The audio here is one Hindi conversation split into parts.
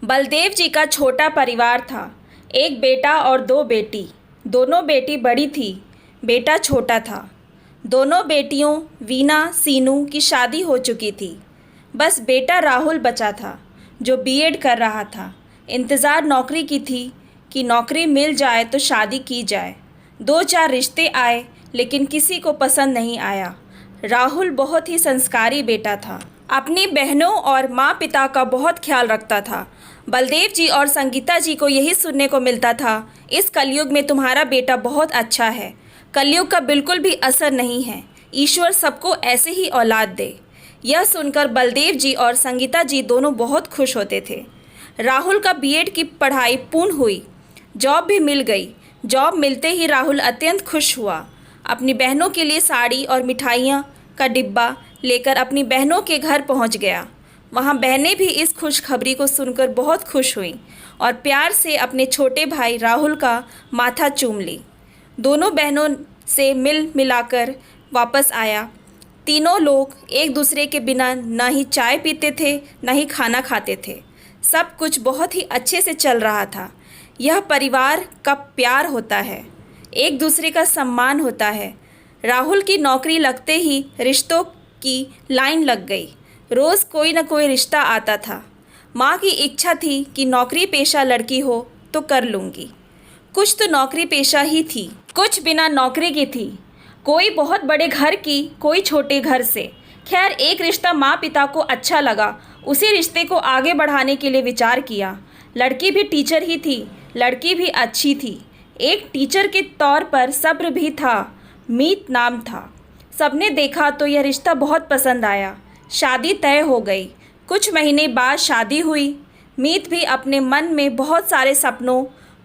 बलदेव जी का छोटा परिवार था। एक बेटा और दो बेटी। दोनों बेटी बड़ी थी, बेटा छोटा था। दोनों बेटियों वीना सीनू की शादी हो चुकी थी। बस बेटा राहुल बचा था जो बीएड कर रहा था। इंतज़ार नौकरी की थी कि नौकरी मिल जाए तो शादी की जाए। दो चार रिश्ते आए लेकिन किसी को पसंद नहीं आया। राहुल बहुत ही संस्कारी बेटा था। अपनी बहनों और माँ पिता का बहुत ख्याल रखता था। बलदेव जी और संगीता जी को यही सुनने को मिलता था, इस कलयुग में तुम्हारा बेटा बहुत अच्छा है। कलयुग का बिल्कुल भी असर नहीं है। ईश्वर सबको ऐसे ही औलाद दे। यह सुनकर बलदेव जी और संगीता जी दोनों बहुत खुश होते थे। राहुल का बीएड की पढ़ाई पूर्ण हुई, जॉब भी मिल गई। जॉब मिलते ही राहुल अत्यंत खुश हुआ। अपनी बहनों के लिए साड़ी और मिठाइयाँ का डिब्बा लेकर अपनी बहनों के घर पहुंच गया। वहां बहनें भी इस खुशखबरी को सुनकर बहुत खुश हुईं और प्यार से अपने छोटे भाई राहुल का माथा चूम ली। दोनों बहनों से मिल मिलाकर वापस आया। तीनों लोग एक दूसरे के बिना ना ही चाय पीते थे ना ही खाना खाते थे। सब कुछ बहुत ही अच्छे से चल रहा था। यह परिवार का प्यार होता है, एक दूसरे का सम्मान होता है। राहुल की नौकरी लगते ही रिश्तों की लाइन लग गई। रोज़ कोई न कोई रिश्ता आता था। माँ की इच्छा थी कि नौकरी पेशा लड़की हो तो कर लूँगी। कुछ तो नौकरी पेशा ही थी, कुछ बिना नौकरी की थी। कोई बहुत बड़े घर की, कोई छोटे घर से। खैर, एक रिश्ता माँ पिता को अच्छा लगा। उसी रिश्ते को आगे बढ़ाने के लिए विचार किया। लड़की भी टीचर ही थी, लड़की भी अच्छी थी। एक टीचर के तौर पर सब्र भी था। मीत नाम था। सबने देखा तो यह रिश्ता बहुत पसंद आया। शादी तय हो गई। कुछ महीने बाद शादी हुई। मीत भी अपने मन में बहुत सारे सपनों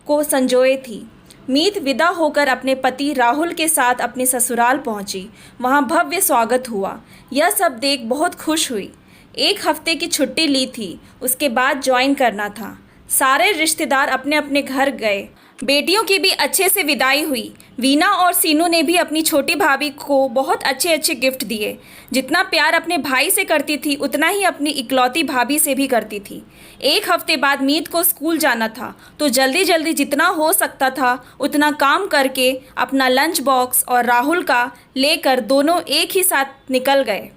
को संजोए थी। मीत विदा होकर अपने पति राहुल के साथ अपने ससुराल पहुंची। वहां भव्य स्वागत हुआ। यह सब देख बहुत खुश हुई। एक हफ्ते की छुट्टी ली थी, उसके बाद ज्वाइन करना था। सारे रिश्तेदार अपने अपने घर गए। बेटियों की भी अच्छे से विदाई हुई। वीना और सीनू ने भी अपनी छोटी भाभी को बहुत अच्छे अच्छे गिफ्ट दिए। जितना प्यार अपने भाई से करती थी उतना ही अपनी इकलौती भाभी से भी करती थी। एक हफ्ते बाद मीत को स्कूल जाना था तो जल्दी जल्दी जितना हो सकता था उतना काम करके अपना लंच बॉक्स और राहुल का लेकर दोनों एक ही साथ निकल गए।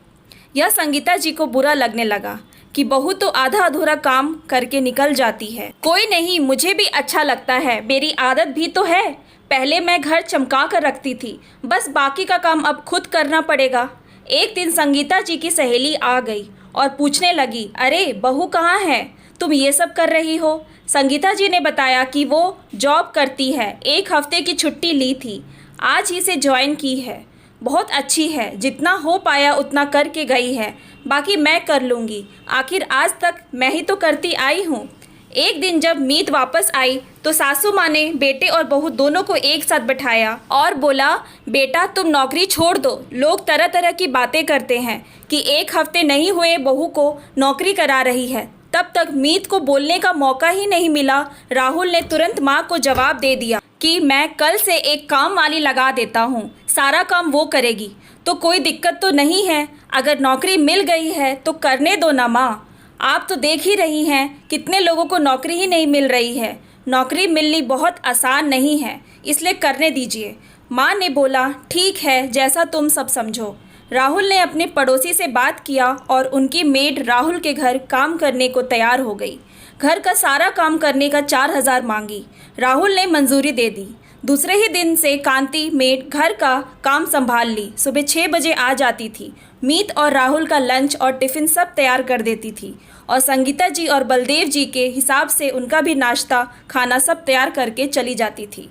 यह संगीता जी को बुरा लगने लगा कि बहू तो आधा अधूरा काम करके निकल जाती है। कोई नहीं, मुझे भी अच्छा लगता है, मेरी आदत भी तो है। पहले मैं घर चमका कर रखती थी, बस बाकी का काम अब खुद करना पड़ेगा। एक दिन संगीता जी की सहेली आ गई और पूछने लगी, अरे बहू कहाँ है, तुम ये सब कर रही हो? संगीता जी ने बताया कि वो जॉब करती है, एक हफ्ते की छुट्टी ली थी, आज ही से ज्वाइन की है। बहुत अच्छी है, जितना हो पाया उतना करके गई है, बाकी मैं कर लूँगी। आखिर आज तक मैं ही तो करती आई हूँ। एक दिन जब मीत वापस आई तो सासू माँ ने बेटे और बहू दोनों को एक साथ बैठाया और बोला, बेटा तुम नौकरी छोड़ दो। लोग तरह तरह की बातें करते हैं कि एक हफ्ते नहीं हुए बहू को नौकरी करा रही है। तब तक मीत को बोलने का मौका ही नहीं मिला। राहुल ने तुरंत माँ को जवाब दे दिया कि मैं कल से एक काम वाली लगा देता हूँ, सारा काम वो करेगी। तो कोई दिक्कत तो नहीं है, अगर नौकरी मिल गई है तो करने दो ना माँ। आप तो देख ही रही हैं कितने लोगों को नौकरी ही नहीं मिल रही है। नौकरी मिलनी बहुत आसान नहीं है, इसलिए करने दीजिए। माँ ने बोला, ठीक है, जैसा तुम सब समझो। राहुल ने अपने पड़ोसी से बात किया और उनकी मेड राहुल के घर काम करने को तैयार हो गई। घर का सारा काम करने का 4,000 मांगी। राहुल ने मंजूरी दे दी। दूसरे ही दिन से कांति मेड घर का काम संभाल ली। सुबह 6 बजे आ जाती थी। मीत और राहुल का लंच और टिफ़िन सब तैयार कर देती थी और संगीता जी और बलदेव जी के हिसाब से उनका भी नाश्ता खाना सब तैयार करके चली जाती थी।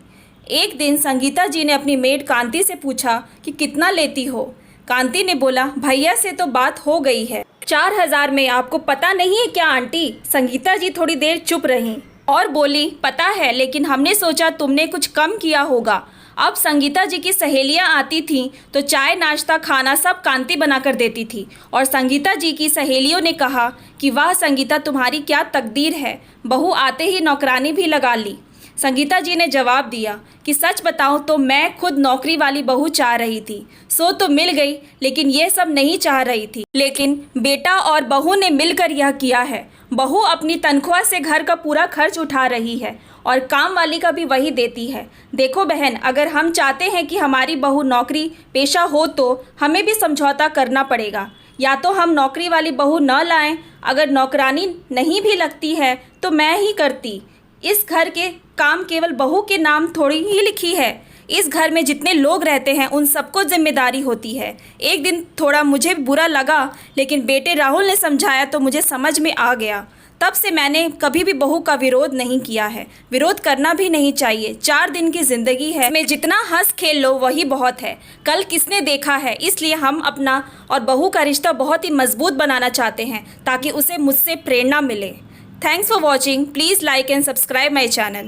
एक दिन संगीता जी ने अपनी मेड कांति से पूछा कि कितना लेती हो। कांति ने बोला, भैया से तो बात हो गई है, 4,000 में। आपको पता नहीं है क्या आंटी? संगीता जी थोड़ी देर चुप रहीं और बोली, पता है, लेकिन हमने सोचा तुमने कुछ कम किया होगा। अब संगीता जी की सहेलियां आती थीं तो चाय नाश्ता खाना सब कांति बनाकर देती थी और संगीता जी की सहेलियों ने कहा कि वाह संगीता, तुम्हारी क्या तकदीर है, बहू आते ही नौकरानी भी लगा ली। संगीता जी ने जवाब दिया कि सच बताऊं तो मैं खुद नौकरी वाली बहू चाह रही थी। सो तो मिल गई, लेकिन ये सब नहीं चाह रही थी। लेकिन बेटा और बहू ने मिलकर यह किया है। बहू अपनी तनख्वाह से घर का पूरा खर्च उठा रही है और काम वाली का भी वही देती है। देखो बहन, अगर हम चाहते हैं कि हमारी बहू नौकरी पेशा हो तो हमें भी समझौता करना पड़ेगा। या तो हम नौकरी वाली बहू न लाएं, अगर नौकरानी नहीं भी लगती है तो मैं ही करती। इस घर के काम केवल बहू के नाम थोड़ी ही लिखी है। इस घर में जितने लोग रहते हैं उन सबको जिम्मेदारी होती है। एक दिन थोड़ा मुझे बुरा लगा, लेकिन बेटे राहुल ने समझाया तो मुझे समझ में आ गया। तब से मैंने कभी भी बहू का विरोध नहीं किया है। विरोध करना भी नहीं चाहिए। 4 दिन की ज़िंदगी है, में जितना हंस खेल लो वही बहुत है। कल किसने देखा है, इसलिए हम अपना और बहू का रिश्ता बहुत ही मजबूत बनाना चाहते हैं ताकि उसे मुझसे प्रेरणा मिले। Thanks for watching. Please like and subscribe my channel.